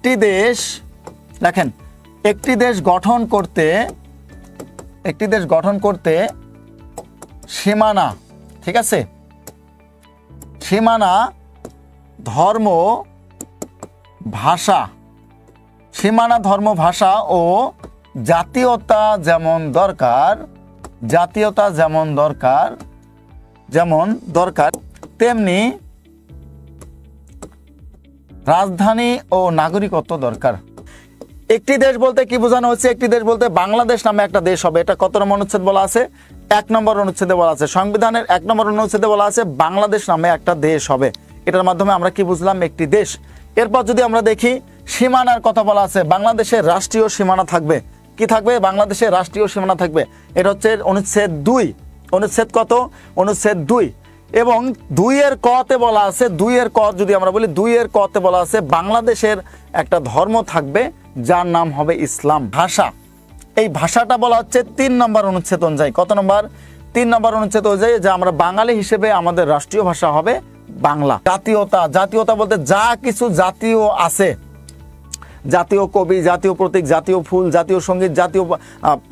একটি দেশ দেখেন একটি দেশ গঠন করতে সীমানা, ঠিক আছে, সীমানা, ধর্ম, ভাষা, সীমানা, ধর্ম, ভাষা ও জাতীয়তা যেমন দরকার তেমনি রাজধানী ও নাগরিকত্ব দরকার। একটি দেশ বলতে কি বোঝানো হচ্ছে? একটি দেশ বলতে বাংলাদেশ নামে একটা দেশ হবে। এটা কত নম্বর অনুচ্ছেদ বলা আছে? 1 নম্বর অনুচ্ছেদে বলা আছে। সংবিধানের 1 নম্বর অনুচ্ছেদে বলা আছে বাংলাদেশ নামে একটা দেশ হবে। এটার মাধ্যমে আমরা কি বুঝলাম? একটি দেশ। এরপর যদি আমরা দেখি সীমানার কথা বলা আছে, বাংলাদেশের রাষ্ট্রীয় সীমানা থাকবে। কি থাকবে? বাংলাদেশের রাষ্ট্রীয় সীমানা থাকবে। এটা হচ্ছে অনুচ্ছেদ 2। অনুচ্ছেদ কত? অনুচ্ছেদ 2। এবং 2 এর কতে বলা আছে, 2 এর ক যদি আমরা বলি, 2 এর কতে বলা আছে বাংলাদেশের একটা ধর্ম থাকবে যার নাম হবে ইসলাম। ভাষা, এই ভাষাটা বলা হচ্ছে 3 নম্বর অনুচ্ছেদ অনুযায়ী। কত নম্বর? 3 নম্বর অনুচ্ছেদ অনুযায়ী যে আমরা বাঙালি হিসেবে আমাদের রাষ্ট্রীয় ভাষা হবে বাংলা। জাতীয়তা, জাতীয়তা বলতে যা কিছু জাতীয় আছে, জাতীয় কবি, জাতীয় প্রতীক, জাতীয় ফুল, জাতীয় সঙ্গীত, জাতীয়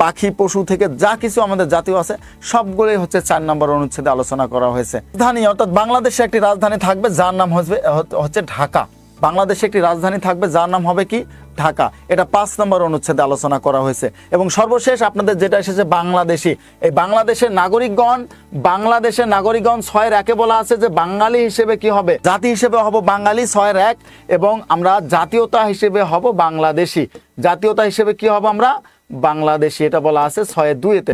পাখি, পশু থেকে যা কিছু আমাদের জাতীয় আছে সবগুলোই হচ্ছে 4 নম্বর অনুচ্ছেদে আলোচনা করা হয়েছে। রাজধানী, অর্থাৎ বাংলাদেশে একটি রাজধানী থাকবে যার নাম হচ্ছে ঢাকা। বাংলাদেশে একটি রাজধানী থাকবে যার নাম হবে কি? ঢাকা। এটা 5 নম্বর অনুচ্ছেদে আলোচনা করা হয়েছে। এবং সর্বশেষ আপনাদের যেটা এসেছে বাংলাদেশি, এই বাংলাদেশের নাগরিকগণ 6-1 এ বলা আছে যে বাঙালি হিসেবে কি হবে? জাতি হিসেবে হব বাঙালি 6-1, এবং আমরা জাতীয়তা হিসেবে হব বাংলাদেশি। জাতীয়তা হিসেবে কি হব? আমরা বাংলাদেশি। এটা বলা আছে 6-2-তে।